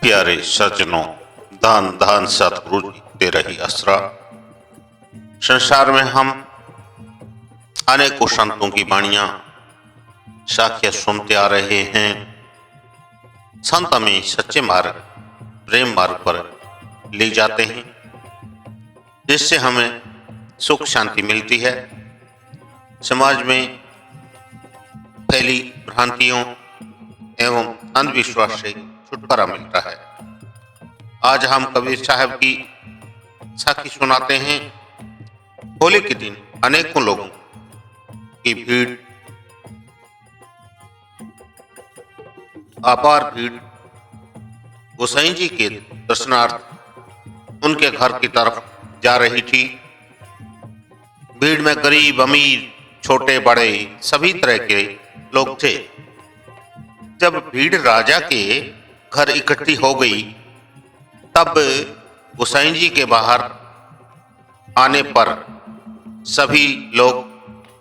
प्यारे सज्जनों, धन धन सतगुरु जी तेरा ही आसरा। संसार में हम अनेकों संतों की वाणियां साखियां सुनते आ रहे हैं। संत हमें सच्चे मार्ग, प्रेम मार्ग पर ले जाते हैं, जिससे हमें सुख शांति मिलती है। समाज में फैली भ्रांतियों एवं अंधविश्वास से छुटकारा मिलता है। आज हम कबीर साहब की साखी सुनाते हैं। होली के दिन अनेकों लोगों की भीड़, अपार भीड़ गोसाई जी के दर्शनार्थ उनके घर की तरफ जा रही थी। भीड़ में गरीब, अमीर, छोटे बड़े सभी तरह के लोग थे। जब भीड़ राजा के घर इकट्ठी हो गई, तब गोसाई जी के बाहर आने पर सभी लोग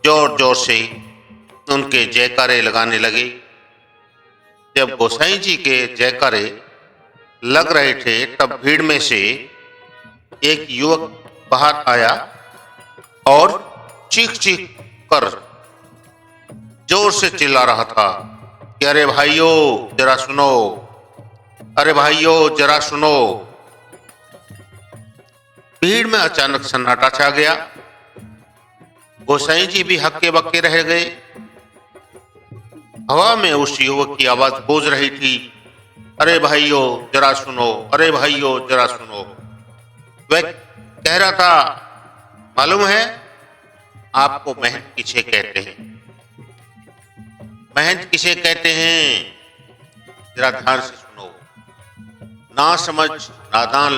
जोर जोर से उनके जयकारे लगाने लगे। जब गोसाई जी के जयकारे लग रहे थे, तब भीड़ में से एक युवक बाहर आया और चीख चीख कर जोर से चिल्ला रहा था कि अरे भाइयों जरा सुनो, अरे भाइयों जरा सुनो। भीड़ में अचानक सन्नाटा छा गया। गोसाई जी भी हक्के बक्के रह गए। हवा में उस युवक की आवाज गूंज रही थी, अरे भाइयों जरा सुनो, अरे भाइयों जरा सुनो। वह कह रहा था, मालूम है आपको महंत किसे कहते हैं? महंत किसे कहते हैं? जरा ध्यान से सुनो। ना समझ नादान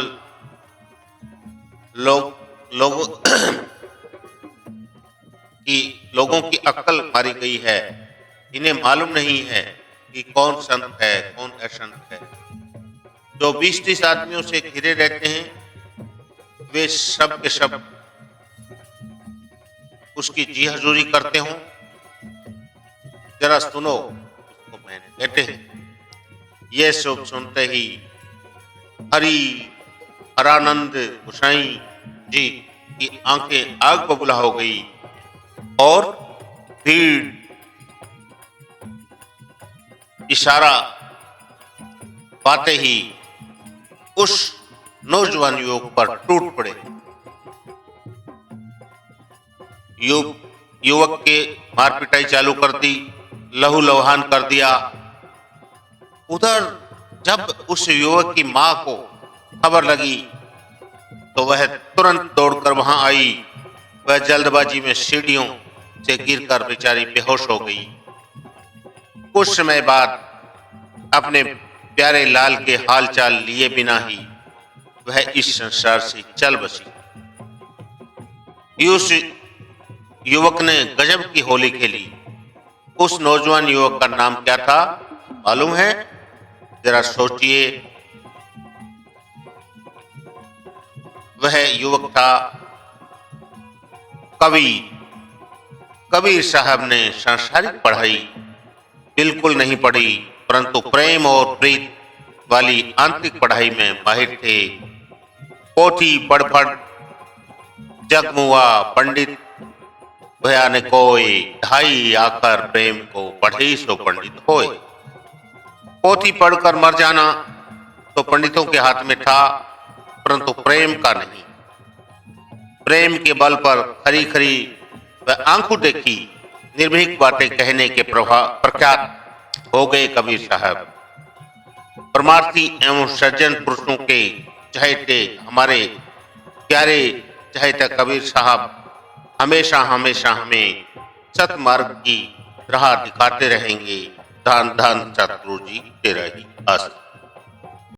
लोगों की अक्ल मारी गई है। इन्हें मालूम नहीं है कि कौन संत है, कौन असंत है। जो 20-30 आदमियों से घिरे रहते हैं, वे सब के सब उसकी जी हजूरी करते हों। जरा सुनो, उसको मैंने कहते हैं। ये सब सुनते ही हरानंद गोसाई जी की आंखें आग बबूला हो गई और भीड़ इशारा पाते ही उस नौजवान युवक पर टूट पड़े। युवक के मार पिटाई चालू कर दी, लहू लुहान कर दिया। उधर जब उस युवक की मां को खबर लगी, तो वह तुरंत दौड़कर वहां आई। वह जल्दबाजी में सीढ़ियों से गिरकर बेचारी बेहोश हो गई। कुछ समय बाद अपने प्यारे लाल के हालचाल लिए बिना ही वह इस संसार से चल बसी। उस युवक ने गजब की होली खेली। उस नौजवान युवक का नाम क्या था मालूम है? जरा सोचिए। वह युवक था कबीर साहब ने सांसारिक पढ़ाई बिल्कुल नहीं पढ़ी, परंतु प्रेम और प्रीत वाली आंतरिक पढ़ाई में माहिर थे। पोथी पढ़ पढ़ जगमुआ पंडित भया ने कोई, ढाई आकर प्रेम को पढ़े सो पंडित होए। पोथी पढ़कर मर जाना तो पंडितों के हाथ में था, परंतु प्रेम का नहीं। प्रेम के बल पर खरी खरी वह आंखों देखी निर्भीक बातें कहने के प्रख्यात हो गए कबीर साहब। परमार्थी एवं सज्जन पुरुषों के चहेते हमारे प्यारे चहेते कबीर साहब हमेशा हमेशा हमें सतमार्ग की राह दिखाते रहेंगे। धन धन सतगुरु जी तेरा ही आशीर्वाद।